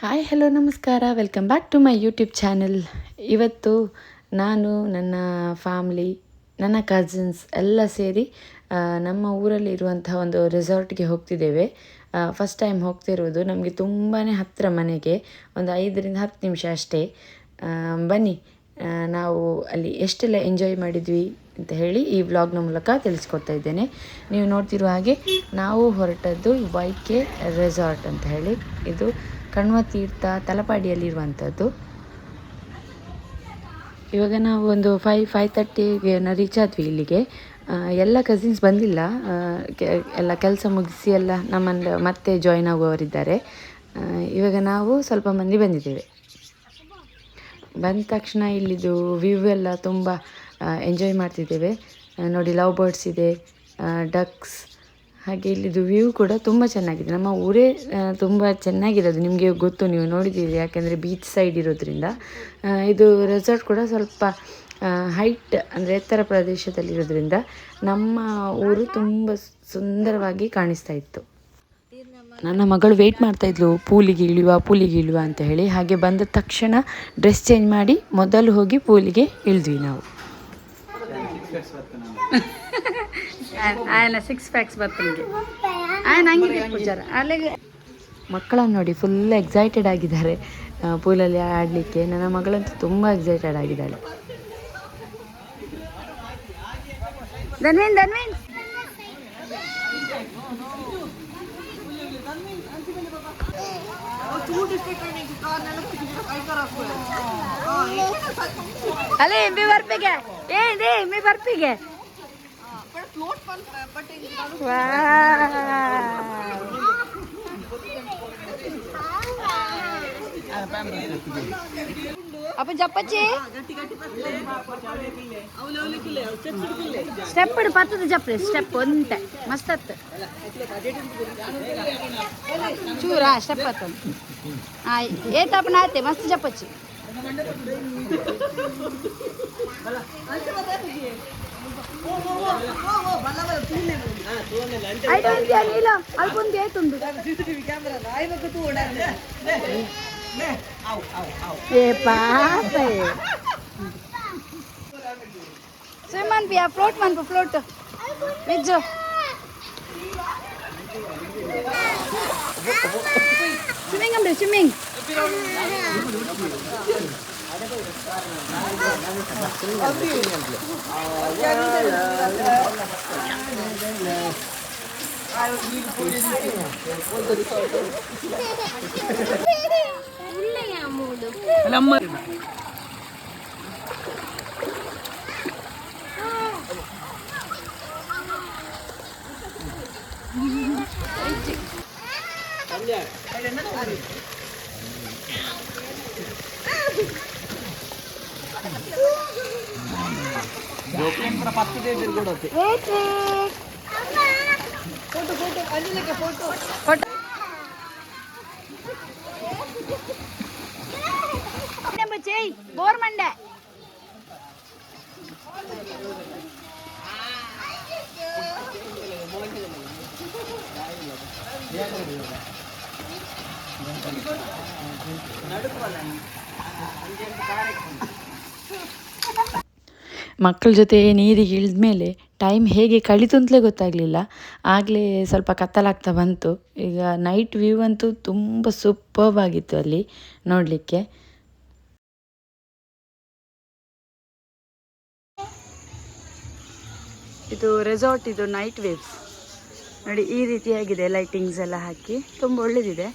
Hi hello ನಮಸ್ಕಾರ, welcome back to my YouTube channel. ಇವತ್ತು ನಾನು ನನ್ನ ಫ್ಯಾಮ್ಲಿ, ನನ್ನ ಕಸಿನ್ಸ್ ಎಲ್ಲ ಸೇರಿ ನಮ್ಮ ಊರಲ್ಲಿರುವಂತಹ ಒಂದು ರೆಸಾರ್ಟ್ಗೆ ಹೋಗ್ತಿದ್ದೇವೆ. First time ಹೋಗ್ತಿರೋದು. ನಮಗೆ ತುಂಬಾ ಹತ್ತಿರ ಮನೆಗೆ, ಒಂದು 5-10 ನಿಮಿಷ ಅಷ್ಟೇ. ಬನ್ನಿ, ನಾವು ಅಲ್ಲಿ ಎಷ್ಟೆಲ್ಲ ಎಂಜಾಯ್ ಮಾಡಿದ್ವಿ ಅಂತ ಹೇಳಿ ಈ ವ್ಲಾಗ್ನ ಮೂಲಕ ತಿಳಿಸ್ಕೊಡ್ತಾ ಇದ್ದೇನೆ. ನೀವು ನೋಡ್ತಿರುವ ಹಾಗೆ ನಾವು ಹೊರಟದ್ದು YK ರೆಸಾರ್ಟ್ ಅಂತ ಹೇಳಿ. ಇದು ಕಣ್ವ ತೀರ್ಥ ತಲಪಾಡಿಯಲ್ಲಿರುವಂಥದ್ದು. ಇವಾಗ ನಾವು ಒಂದು 5:30ಗೆ ರೀಚ್ ಆದ್ವಿ ಇಲ್ಲಿಗೆ. ಎಲ್ಲ ಕಸಿನ್ಸ್ ಬಂದಿಲ್ಲ, ಎಲ್ಲ ಕೆಲಸ ಮುಗಿಸಿ ಎಲ್ಲ ನಮ್ಮನ್ನು ಮತ್ತೆ ಜಾಯ್ನ್ ಆಗುವವರಿದ್ದಾರೆ. ಇವಾಗ ನಾವು ಸ್ವಲ್ಪ ಮಂದಿ ಬಂದಿದ್ದೇವೆ. ಬಂದ ತಕ್ಷಣ ಇಲ್ಲಿದು ವ್ಯೂ ಎಲ್ಲ ತುಂಬ ಎಂಜಾಯ್ ಮಾಡ್ತಿದ್ದೇವೆ. ನೋಡಿ, ಲವ್ ಬರ್ಡ್ಸ್ ಇದೆ, ಡಕ್ಸ್, ಹಾಗೆ ಇಲ್ಲಿದು ವ್ಯೂ ಕೂಡ ತುಂಬ ಚೆನ್ನಾಗಿದೆ. ನಮ್ಮ ಊರೇ ತುಂಬ ಚೆನ್ನಾಗಿರೋದು, ನಿಮಗೆ ಗೊತ್ತು, ನೀವು ನೋಡಿದ್ದೀರಿ, ಯಾಕೆಂದರೆ ಬೀಚ್ ಸೈಡ್ ಇರೋದ್ರಿಂದ. ಇದು ರೆಸಾರ್ಟ್ ಕೂಡ ಸ್ವಲ್ಪ ಹೈಟ್ ಅಂದರೆ ಎತ್ತರ ಪ್ರದೇಶದಲ್ಲಿರೋದ್ರಿಂದ ನಮ್ಮ ಊರು ತುಂಬ ಸುಂದರವಾಗಿ ಕಾಣಿಸ್ತಾ ಇತ್ತು. ನನ್ನ ಮಗಳು ವೆಯ್ಟ್ ಮಾಡ್ತಾಯಿದ್ಲು, ಪೂಲಿಗೆ ಇಳಿಯುವ ಅಂತ ಹೇಳಿ. ಹಾಗೆ ಬಂದ ತಕ್ಷಣ ಡ್ರೆಸ್ ಚೇಂಜ್ ಮಾಡಿ ಮೊದಲು ಹೋಗಿ ಪೂಲಿಗೆ ಇಳಿದ್ವಿ ನಾವು. 6 ಪ್ಯಾಕ್ಸ್ ಬರ್ತನಿಗೆ ಅಲ್ಲಿಗೆ. ಮಕ್ಕಳನ್ನು ನೋಡಿ, ಫುಲ್ ಎಕ್ಸೈಟೆಡ್ ಆಗಿದ್ದಾರೆ ಪೂಲಲ್ಲಿ ಆಡಲಿಕ್ಕೆ. ನನ್ನ ಮಗಳಂತೂ ತುಂಬ ಎಕ್ಸೈಟೆಡ್ ಆಗಿದ್ದಾಳೆ. ಧನ್ವಿನ್ ಅಲ್ಲೇ ಮೀ ಬರ್ಪಿಗೆ ಮೀ ಬರ್ಪಿಗೆ అప్పుడు చెప్పచ్చి స్టెప్ పత్తది చెప్పలే స్టెప్ అంతే మస్త్ చూరా స్టెప్ పత్తది ఏ తప్ప నాతే మస్తు చెప్పచ్చు. ఫ్లోట్ మన్పు ఫ్లోట్ విజ్జు స్విమ్మింగ్ అంటే స్విమ్మింగ్. ಬೋರ್ ಮಂಡೆ ಮಕ್ಕಳ ಜೊತೆ ನೀರಿಗೆ ಇಳಿದ ಮೇಲೆ ಟೈಮ್ ಹೇಗೆ ಕಳೀತು ಅಂತಲೇ ಗೊತ್ತಾಗಲಿಲ್ಲ. ಆಗಲೇ ಸ್ವಲ್ಪ ಕತ್ತಲಾಗ್ತಾ ಬಂತು. ಈಗ ನೈಟ್ ವ್ಯೂ ಅಂತೂ ತುಂಬ ಸೂಪರ್ಬ್ ಆಗಿತ್ತು ಅಲ್ಲಿ ನೋಡಲಿಕ್ಕೆ. ಇದು ರೆಸಾರ್ಟ್, ಇದು ನೈಟ್ ವೇವ್ಸ್ ನೋಡಿ, ಈ ರೀತಿಯಾಗಿದೆ. ಲೈಟಿಂಗ್ಸ್ ಎಲ್ಲ ಹಾಕಿ ತುಂಬ ಒಳ್ಳೆದಿದೆ.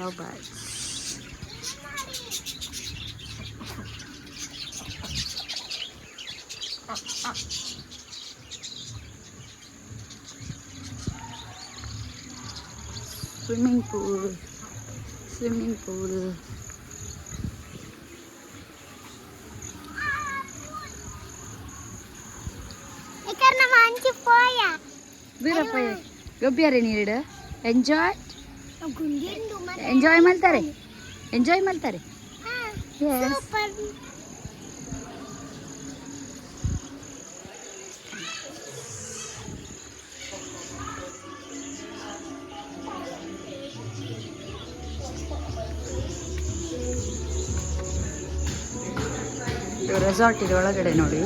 Love birds. Swimming pool. Ikarna manchi poya. Bira poya. Gobbiyare neeru. Enjoy ಮಾಡ್ತಾರೆ. ರೆಸಾರ್ಟ್ ಇದೆ ಒಳಗಡೆ ನೋಡಿ.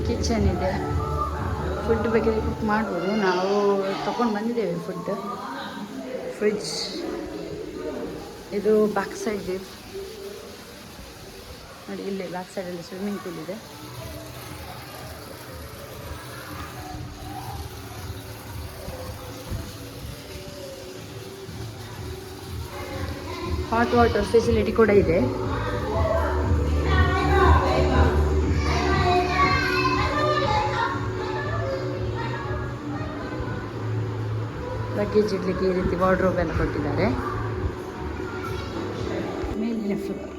ಕಿಚನ್ ಇದೆ, ಫುಡ್ ಬಗ್ಗೆ ಕುಕ್ ಮಾಡ್ಬೋದು. ನಾವು ತಗೊಂಡು ಬಂದಿದ್ದೇವೆ ಫುಡ್. ಫ್ರಿಡ್ಜ್ ಇದು ಬ್ಯಾಕ್ ಸೈಡ್ ನೋಡಿ, ಇಲ್ಲಿ ಬ್ಯಾಕ್ ಸೈಡಲ್ಲಿ ಸ್ವಿಮ್ಮಿಂಗ್ ಪೂಲ್ ಇದೆ. ಹಾಟ್ ವಾಟರ್ ಫೆಸಿಲಿಟಿ ಕೂಡ ಇದೆ. ಲಗೇಜ್ ಇಡ್ಲಿಕ್ಕೆ ಈ ರೀತಿ ವಾರ್ಡ್ರೋಬ್ ಎಲ್ಲ ಕೊಟ್ಟಿದ್ದಾರೆ. ಮೇಲಿನ ಫ್ಲೋರ್,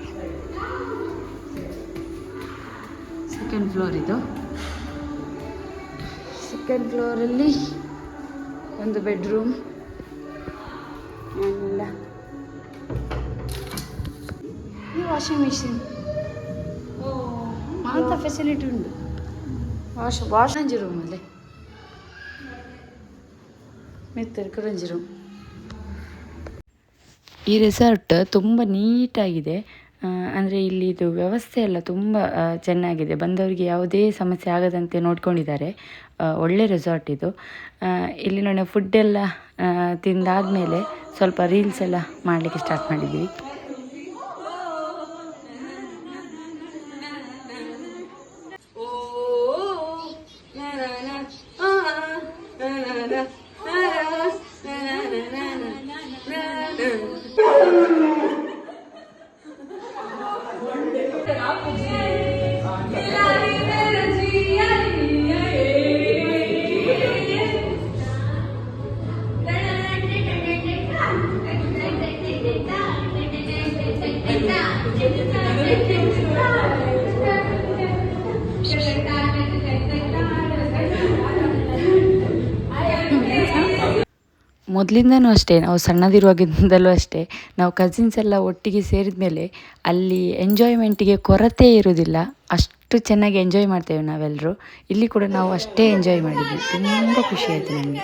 ಸೆಕೆಂಡ್ ಫ್ಲೋರ್ ಇದು. ಸೆಕೆಂಡ್ ಫ್ಲೋರಲ್ಲಿ ಒಂದು ಬೆಡ್ರೂಮ್ ಎಲ್ಲ. ಈ ವಾಷಿಂಗ್ ಮಿಷಿನ್ ಮಾತ್ರ ಫೆಸಿಲಿಟಿ ಉಂಟು. ವಾಷ್ ರೂಮಲ್ಲಿ ಈ ರೆಸಾರ್ಟ್ ತುಂಬ ನೀಟಾಗಿದೆ. ಅಂದರೆ ಇಲ್ಲಿದು ವ್ಯವಸ್ಥೆ ಎಲ್ಲ ತುಂಬ ಚೆನ್ನಾಗಿದೆ. ಬಂದವರಿಗೆ ಯಾವುದೇ ಸಮಸ್ಯೆ ಆಗದಂತೆ ನೋಡ್ಕೊಂಡಿದ್ದಾರೆ. ಒಳ್ಳೆ ರೆಸಾರ್ಟ್ ಇದು. ಇಲ್ಲಿ ನೋಡಿ ಫುಡ್ಡೆಲ್ಲ ತಿಂದಾದಮೇಲೆ ಸ್ವಲ್ಪ ರೀಲ್ಸ್ ಎಲ್ಲ ಮಾಡಲಿಕ್ಕೆ ಸ್ಟಾರ್ಟ್ ಮಾಡಿದ್ವಿ. ಮೊದಲಿಂದನೂ ಅಷ್ಟೇ, ನಾವು ಸಣ್ಣದಿರುವಾಗಿಂದಲೂ ಅಷ್ಟೇ, ನಾವು ಕಸಿನ್ಸ್ ಎಲ್ಲ ಒಟ್ಟಿಗೆ ಸೇರಿದ ಮೇಲೆ ಅಲ್ಲಿ ಎಂಜಾಯ್ಮೆಂಟಿಗೆ ಕೊರತೆ ಇರೋದಿಲ್ಲ. ಅಷ್ಟು ಚೆನ್ನಾಗಿ ಎಂಜಾಯ್ ಮಾಡ್ತೇವೆ ನಾವೆಲ್ಲರೂ. ಇಲ್ಲಿ ಕೂಡ ನಾವು ಅಷ್ಟೇ ಎಂಜಾಯ್ ಮಾಡಿದ್ವಿ. ತುಂಬ ಖುಷಿ ಆಯಿತು ನನಗೆ.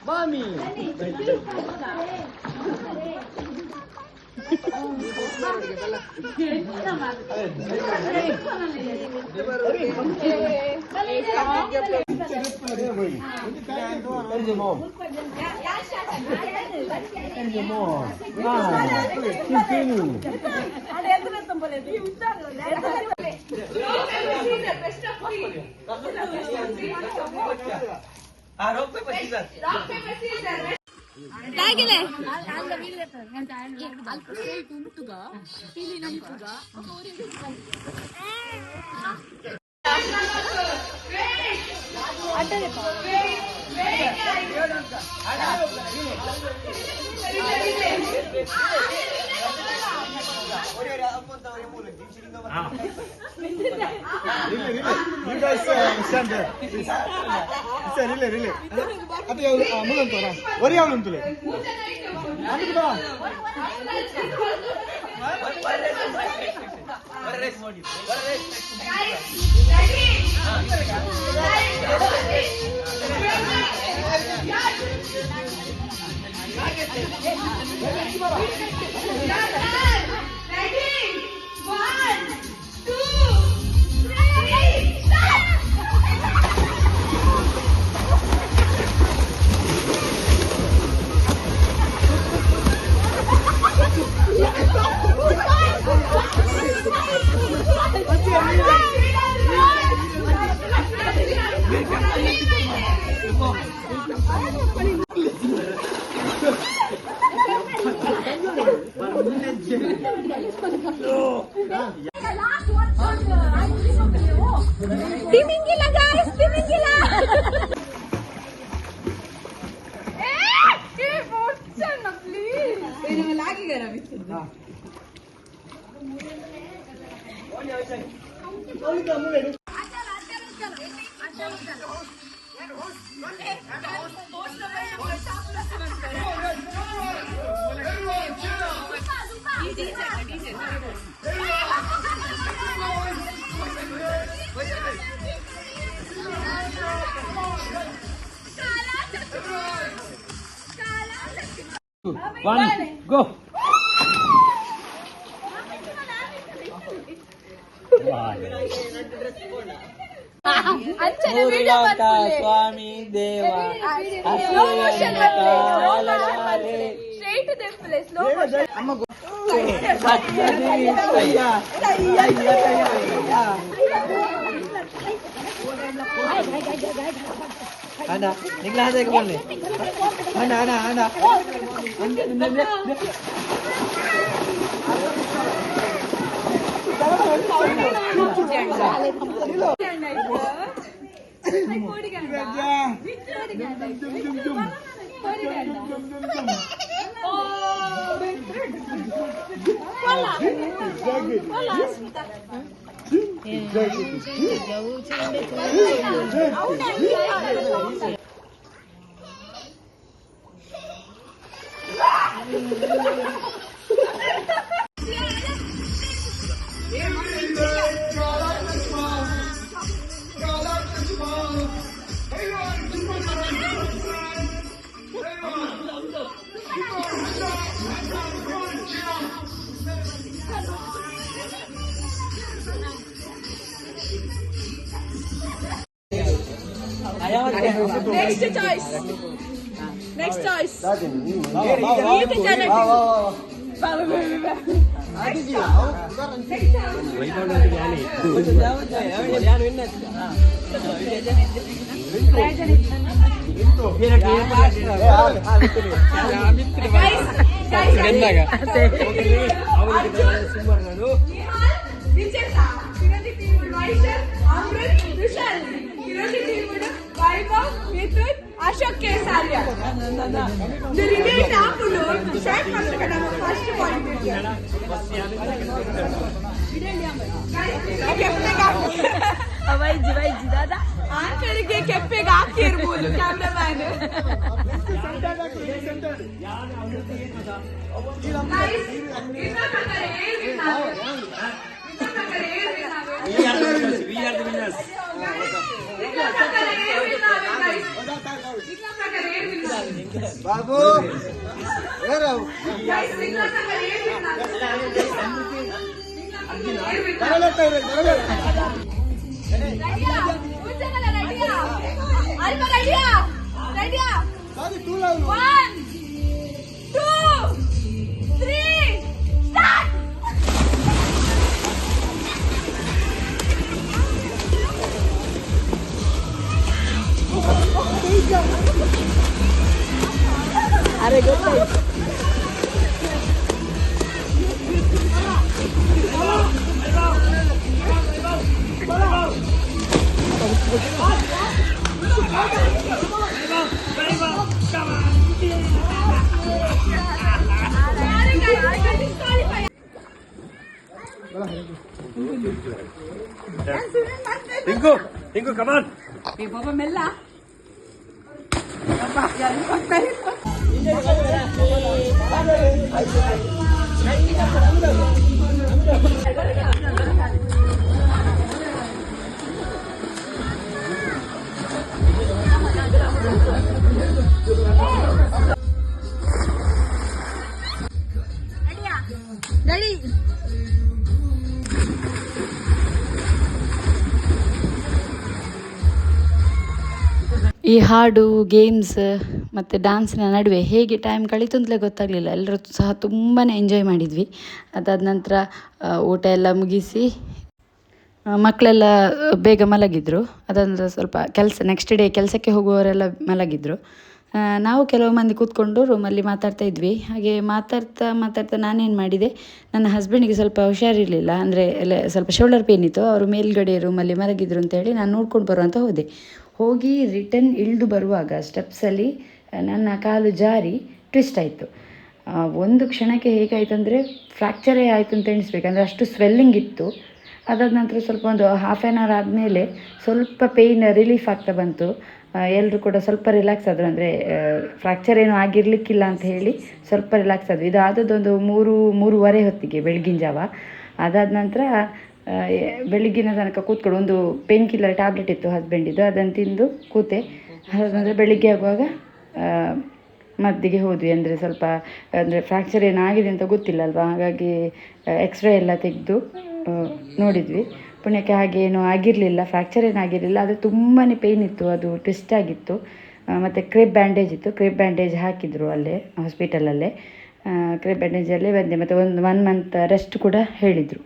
Mami. Rock paper scissors. Rock paper scissors. Dagile. You guys stand there, please. Sir, relay. Ati yavu mulan tora. Ori yavu untule. Andi ba. Timingila guys, timingila. Fortune na please. Ini lagi gara bikin. One, go. ಸ್ವಾಮಿ ದೇವ Straight to the place, slow motion. Anda, niklah saya ke boleh. Anda. Next choice. Next choice. Ashok Kesaria. The remaining afternoon, short first point. Vai, dada. Anche che pegati il bull, cameraman. We are the winners. Babu, where are you? One, two, three, start! अरे good Come on. Tinku Tinku come on Papa Mella. Papa, ya no pasa. Ready. ಈ ಹಾಡು games ಮತ್ತು ಡ್ಯಾನ್ಸಿನ ನಡುವೆ ಹೇಗೆ time ಕಳೀತು ಅಂತಲೇ ಗೊತ್ತಾಗಲಿಲ್ಲ. ಎಲ್ಲರೂ ಸಹ ತುಂಬಾ ಎಂಜಾಯ್ ಮಾಡಿದ್ವಿ. ಅದಾದ ನಂತರ ಊಟ ಎಲ್ಲ ಮುಗಿಸಿ ಮಕ್ಕಳೆಲ್ಲ ಬೇಗ ಮಲಗಿದ್ರು. ಅದಾದ ನಂತರ ಸ್ವಲ್ಪ ನೆಕ್ಸ್ಟ್ ಡೇ ಕೆಲಸಕ್ಕೆ ಹೋಗುವವರೆಲ್ಲ ಮಲಗಿದ್ರು. ನಾವು ಕೆಲವು ಮಂದಿ ಕೂತ್ಕೊಂಡು ರೂಮಲ್ಲಿ ಮಾತಾಡ್ತಾ ಇದ್ವಿ. ಹಾಗೆ ಮಾತಾಡ್ತಾ ನಾನೇನು ಮಾಡಿದೆ, ನನ್ನ ಹಸ್ಬೆಂಡಿಗೆ ಸ್ವಲ್ಪ ಹುಷಾರಿರಲಿಲ್ಲ, ಅಂದರೆ ಸ್ವಲ್ಪ ಶೋಲ್ಡರ್ ಪೇನ್ ಇತ್ತು. ಅವರು ಮೇಲ್ಗಡೆ ರೂಮಲ್ಲಿ ಮಲಗಿದ್ರು ಅಂತೇಳಿ ನಾನು ನೋಡ್ಕೊಂಡು ಬರುವಂತ ಹೋಗಿ ರಿಟರ್ನ್ ಇಳಿದು ಬರುವಾಗ ಸ್ಟೆಪ್ಸಲ್ಲಿ ನನ್ನ ಕಾಲು ಜಾರಿ ಟ್ವಿಸ್ಟ್ ಆಯಿತು. ಒಂದು ಕ್ಷಣಕ್ಕೆ ಹೇಗಾಯಿತು ಅಂದರೆ ಫ್ರ್ಯಾಕ್ಚರೇ ಆಯಿತು ಅಂತ ಎಣಿಸ್ಬೇಕು, ಅಂದರೆ ಅಷ್ಟು ಸ್ವೆಲ್ಲಿಂಗ್ ಇತ್ತು. ಅದಾದ ನಂತರ ಸ್ವಲ್ಪ ಒಂದು ಹಾಫ್ ಆ್ಯನ್ ಅವರ್ ಆದಮೇಲೆ ಸ್ವಲ್ಪ ಪೇಯ್ನ್ ರಿಲೀಫ್ ಆಗ್ತಾ ಬಂತು. ಎಲ್ಲರೂ ಕೂಡ ಸ್ವಲ್ಪ ರಿಲ್ಯಾಕ್ಸ್ ಆದರು, ಅಂದರೆ ಫ್ರ್ಯಾಕ್ಚರ್ ಏನೂ ಆಗಿರಲಿಕ್ಕಿಲ್ಲ ಅಂತ ಹೇಳಿ ಸ್ವಲ್ಪ ರಿಲ್ಯಾಕ್ಸ್ ಆದರು. ಇದು ಆದದ್ದೊಂದು 3-3:30 ಹೊತ್ತಿಗೆ ಬೆಳಗಿನ ಜಾವ. ಅದಾದ ನಂತರ ಬೆಳಗ್ಗಿನ ತನಕ ಕೂತ್ಕೊಂಡು ಒಂದು ಪೇನ್ ಕಿಲ್ಲರ್ ಟ್ಯಾಬ್ಲೆಟ್ ಇತ್ತು ಹಸ್ಬೆಂಡಿದ್ದು, ಅದನ್ನು ತಿಂದು ಕೂತೆ. ಅದಾದರೆ ಬೆಳಿಗ್ಗೆ ಆಗುವಾಗ ಮದ್ದಿಗೆ ಹೋದ್ವಿ. ಅಂದರೆ ಸ್ವಲ್ಪ ಅಂದರೆ ಫ್ರ್ಯಾಕ್ಚರ್ ಏನಾಗಿದೆ ಅಂತ ಗೊತ್ತಿಲ್ಲ ಅಲ್ವಾ, ಹಾಗಾಗಿ ಎಕ್ಸ್ರೇ ಎಲ್ಲ ತೆಗೆದು ನೋಡಿದ್ವಿ. ಪುಣ್ಯಕ್ಕೆ ಹಾಗೆ ಏನೂ ಆಗಿರಲಿಲ್ಲ, ಫ್ರ್ಯಾಕ್ಚರ್ ಏನಾಗಿರಲಿಲ್ಲ. ಆದರೆ ತುಂಬಾ ಪೇಯ್ನ್ ಇತ್ತು, ಅದು ಟ್ವಿಸ್ಟ್ ಆಗಿತ್ತು. ಮತ್ತು ಕ್ರೇಪ್ ಬ್ಯಾಂಡೇಜ್ ಇತ್ತು, ಕ್ರೇಪ್ ಬ್ಯಾಂಡೇಜ್ ಹಾಕಿದರು ಅಲ್ಲೇ ಹಾಸ್ಪಿಟಲಲ್ಲೇ. ಕ್ರೇಪ್ ಬ್ಯಾಂಡೇಜಲ್ಲೇ ಬಂದೆ. ಮತ್ತು 1 ಮಂತ್ ರೆಸ್ಟ್ ಕೂಡ ಹೇಳಿದರು.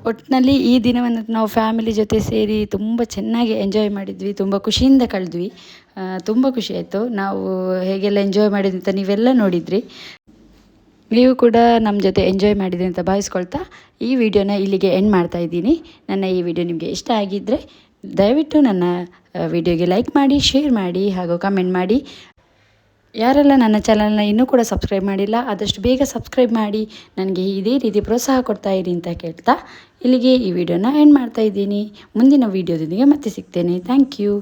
ಒಟ್ಟಿನಲ್ಲಿ ಈ ದಿನವನ್ನು ನಾವು ಫ್ಯಾಮಿಲಿ ಜೊತೆ ಸೇರಿ ತುಂಬ ಚೆನ್ನಾಗಿ ಎಂಜಾಯ್ ಮಾಡಿದ್ವಿ, ತುಂಬ ಖುಷಿಯಿಂದ ಕಳೆದ್ವಿ. ತುಂಬ ಖುಷಿಯಾಯಿತು. ನಾವು ಹೇಗೆಲ್ಲ ಎಂಜಾಯ್ ಮಾಡಿದ್ವಿ ಅಂತ ನೀವೆಲ್ಲ ನೋಡಿದ್ರಿ. ನೀವು ಕೂಡ ನಮ್ಮ ಜೊತೆ ಎಂಜಾಯ್ ಮಾಡಿದ್ರಿ ಅಂತ ಭಾವಿಸ್ಕೊಳ್ತಾ ಈ ವಿಡಿಯೋನ ಇಲ್ಲಿಗೆ ಎಂಡ್ ಮಾಡ್ತಾ ಇದ್ದೀನಿ. ನನ್ನ ಈ ವಿಡಿಯೋ ನಿಮಗೆ ಇಷ್ಟ ಆಗಿದ್ದರೆ ದಯವಿಟ್ಟು ನನ್ನ ವಿಡಿಯೋಗೆ ಲೈಕ್ ಮಾಡಿ, ಶೇರ್ ಮಾಡಿ ಹಾಗೂ ಕಮೆಂಟ್ ಮಾಡಿ. ಯಾರೆಲ್ಲ ನನ್ನ ಚಾನಲ್ನ ಇನ್ನೂ ಕೂಡ ಸಬ್ಸ್ಕ್ರೈಬ್ ಮಾಡಿಲ್ಲ, ಆದಷ್ಟು ಬೇಗ ಸಬ್ಸ್ಕ್ರೈಬ್ ಮಾಡಿ ನನಗೆ ಇದೇ ರೀತಿ ಪ್ರೋತ್ಸಾಹ ಕೊಡ್ತಾ ಇರಿ ಅಂತ ಕೇಳ್ತಾ ಇಲ್ಲಿಗೆ ಈ ವಿಡಿಯೋನ ಎಂಡ್ ಮಾಡ್ತಾ ಇದ್ದೀನಿ. ಮುಂದಿನ ವಿಡಿಯೋದೊಂದಿಗೆ ಮತ್ತೆ ಸಿಗ್ತೇನೆ. Thank you.